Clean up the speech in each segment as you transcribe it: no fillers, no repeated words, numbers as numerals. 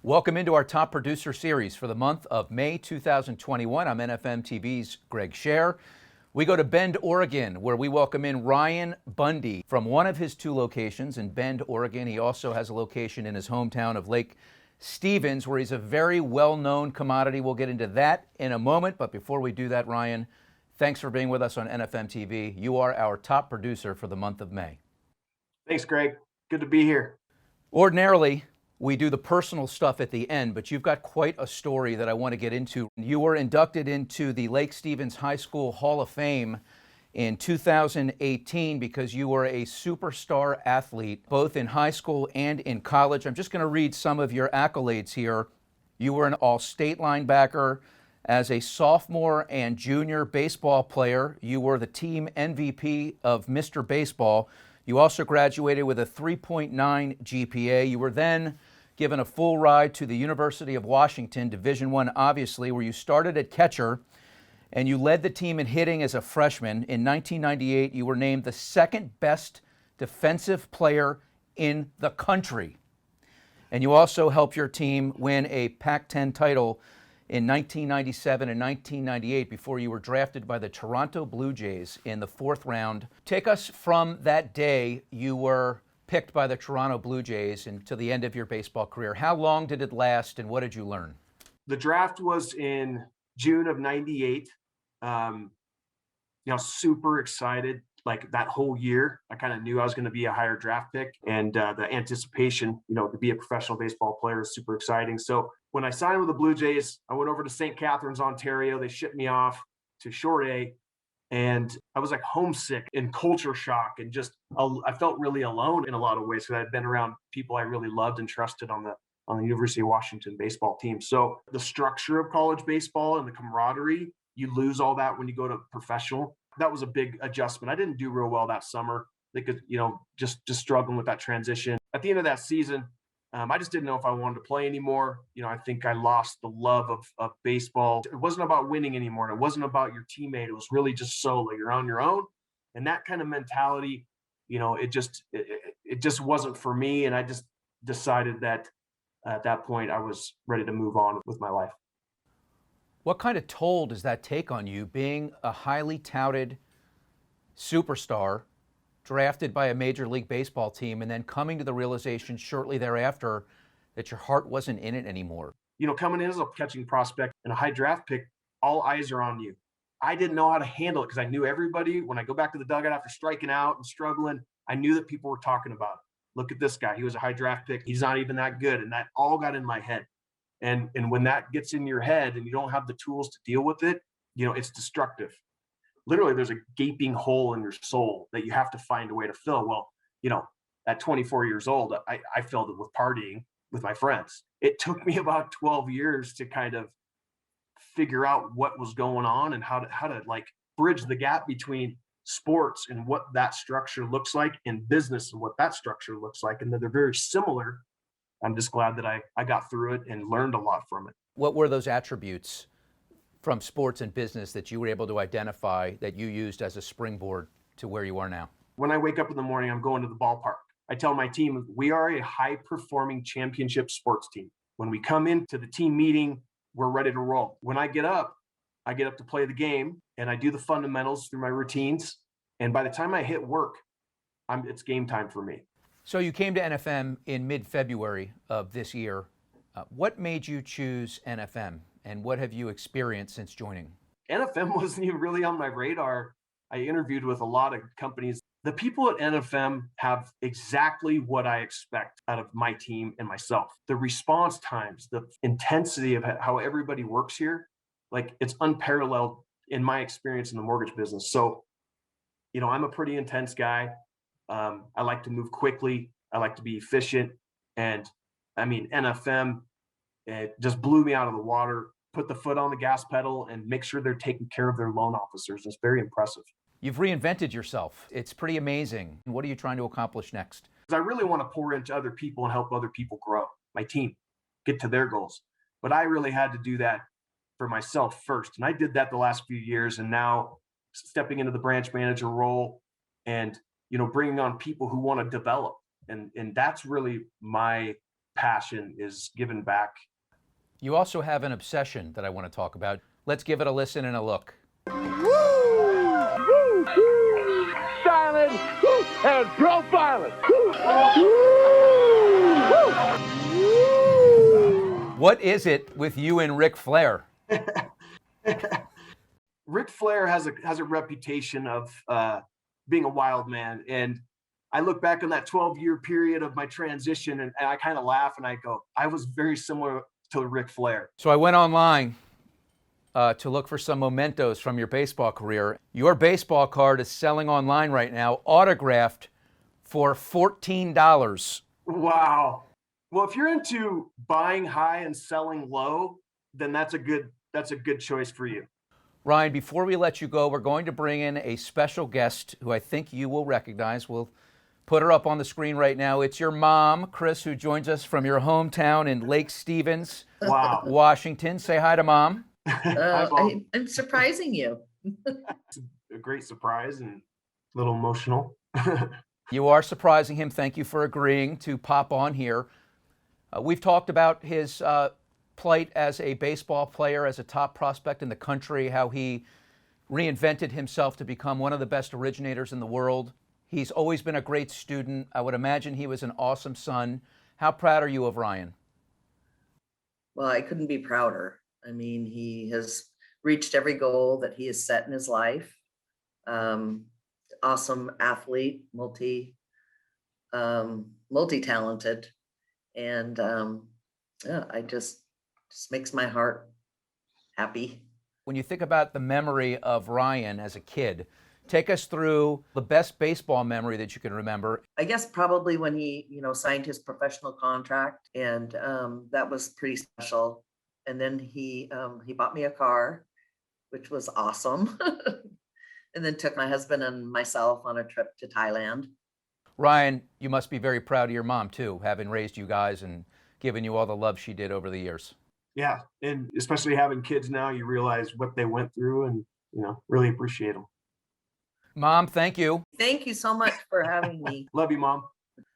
Welcome into our Top Producer Series for the month of May 2021. I'm NFM TV's Greg Scher. We go to Bend, Oregon, where we welcome in Ryan Bundy from one of his two locations in Bend, Oregon. He also has a location in his hometown of Lake Stevens, where he's a very well-known commodity. We'll get into that in a moment, but before we do that, Ryan, thanks for being with us on NFM TV. You are our top producer for the month of May. Thanks, Greg. Good to be here. Ordinarily, we do the personal stuff at the end, but you've got quite a story that I want to get into. You were inducted into the Lake Stevens High School Hall of Fame in 2018 because you were a superstar athlete, both in high school and in college. I'm just going to read some of your accolades here. You were an all-state linebacker. As a sophomore and junior baseball player, you were the team MVP of Mr. Baseball. You also graduated with a 3.9 GPA. You were then given a full ride to the University of Washington, Division I, obviously, where you started at catcher, and you led the team in hitting as a freshman. In 1998, you were named the second best defensive player in the country. And you also helped your team win a Pac-10 title in 1997 and 1998 before you were drafted by the Toronto Blue Jays in the fourth round. Take us from that day you were picked by the Toronto Blue Jays and to the end of your baseball career. How long did it last and what did you learn? The draft was in June of 98. Super excited. Like that whole year, I kind of knew I was going to be a higher draft pick, and the anticipation, to be a professional baseball player is super exciting. So when I signed with the Blue Jays, I went over to St. Catharines, Ontario. They shipped me off to Short A, and I was like homesick and culture shock, and I felt really alone in a lot of ways because I'd been around people I really loved and trusted on the University of Washington baseball team. So the structure of college baseball and the camaraderie, you lose all that when you go to professional. That was a big adjustment. I didn't do real well that summer because, just struggling with that transition. At the end of that season, I just didn't know if I wanted to play anymore. I think I lost the love of baseball. It wasn't about winning anymore. It wasn't about your teammate. It was really just solo. You're on your own. And that kind of mentality, it just wasn't for me. And I just decided that at that point I was ready to move on with my life. What kind of toll does that take on you, being a highly touted superstar, drafted by a Major League Baseball team, and then coming to the realization shortly thereafter that your heart wasn't in it anymore? Coming in as a catching prospect and a high draft pick, all eyes are on you. I didn't know how to handle it because I knew everybody. When I go back to the dugout after striking out and struggling, I knew that people were talking about it. Look at this guy. He was a high draft pick. He's not even that good. And that all got in my head. And when that gets in your head and you don't have the tools to deal with it, it's destructive. Literally, there's a gaping hole in your soul that you have to find a way to fill. Well, at 24 years old, I filled it with partying with my friends. It took me about 12 years to kind of figure out what was going on and how to like bridge the gap between sports and what that structure looks like and business and what that structure looks like. And that they're very similar. I'm just glad that I got through it and learned a lot from it. What were those attributes from sports and business that you were able to identify that you used as a springboard to where you are now? When I wake up in the morning, I'm going to the ballpark. I tell my team, we are a high-performing championship sports team. When we come into the team meeting, we're ready to roll. When I get up to play the game, and I do the fundamentals through my routines. And by the time I hit work, it's game time for me. So you came to NFM in mid-February of this year. What made you choose NFM, and what have you experienced since joining? NFM wasn't even really on my radar. I interviewed with a lot of companies. The people at NFM have exactly what I expect out of my team and myself. The response times, the intensity of how everybody works here, like it's unparalleled in my experience in the mortgage business. So, I'm a pretty intense guy. I like to move quickly. I like to be efficient. And NFM, it just blew me out of the water, put the foot on the gas pedal and make sure they're taking care of their loan officers. It's very impressive. You've reinvented yourself. It's pretty amazing. What are you trying to accomplish next? I really want to pour into other people and help other people grow, my team, get to their goals. But I really had to do that for myself first. And I did that the last few years. And now stepping into the branch manager role and, bringing on people who want to develop. And that's really my passion is giving back. You also have an obsession that I want to talk about. Let's give it a listen and a look. Silent and profiling. What is it with you and Ric Flair? Ric Flair has a reputation of being a wild man, and I look back on that 12-year period of my transition, and I kind of laugh and I go, I was very similar to Ric Flair. So I went online to look for some mementos from your baseball career. Your baseball card is selling online right now, autographed for $14. Wow. Well, if you're into buying high and selling low, then that's a good choice for you. Ryan, before we let you go, we're going to bring in a special guest who I think you will recognize. We'll put her up on the screen right now. It's your mom, Chris, who joins us from your hometown in Lake Stevens, Wow. Washington. Say hi to Mom. Hi, Mom. I'm surprising you. It's a great surprise and a little emotional. You are surprising him. Thank you for agreeing to pop on here. We've talked about his plight as a baseball player, as a top prospect in the country, how he reinvented himself to become one of the best originators in the world. He's always been a great student. I would imagine he was an awesome son. How proud are you of Ryan? Well, I couldn't be prouder. I mean, he has reached every goal that he has set in his life. Awesome athlete, multi-talented. And yeah, I just makes my heart happy. When you think about the memory of Ryan as a kid, take us through the best baseball memory that you can remember. I guess probably when he, signed his professional contract, and that was pretty special. And then he bought me a car, which was awesome. And then took my husband and myself on a trip to Thailand. Ryan, you must be very proud of your mom too, having raised you guys and given you all the love she did over the years. Yeah, and especially having kids now, you realize what they went through and, really appreciate them. Mom, thank you. Thank you so much for having me. Love you, Mom.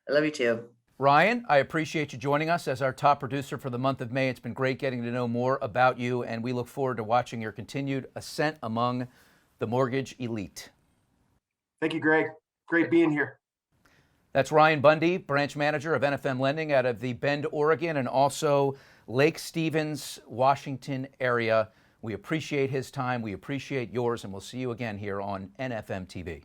I love you too. Ryan, I appreciate you joining us as our top producer for the month of May. It's been great getting to know more about you, and we look forward to watching your continued ascent among the mortgage elite. Thank you, Greg. Great being here. That's Ryan Bundy, branch manager of NFM Lending out of the Bend, Oregon, and also Lake Stevens, Washington area. We appreciate his time. We appreciate yours, and we'll see you again here on NFM TV.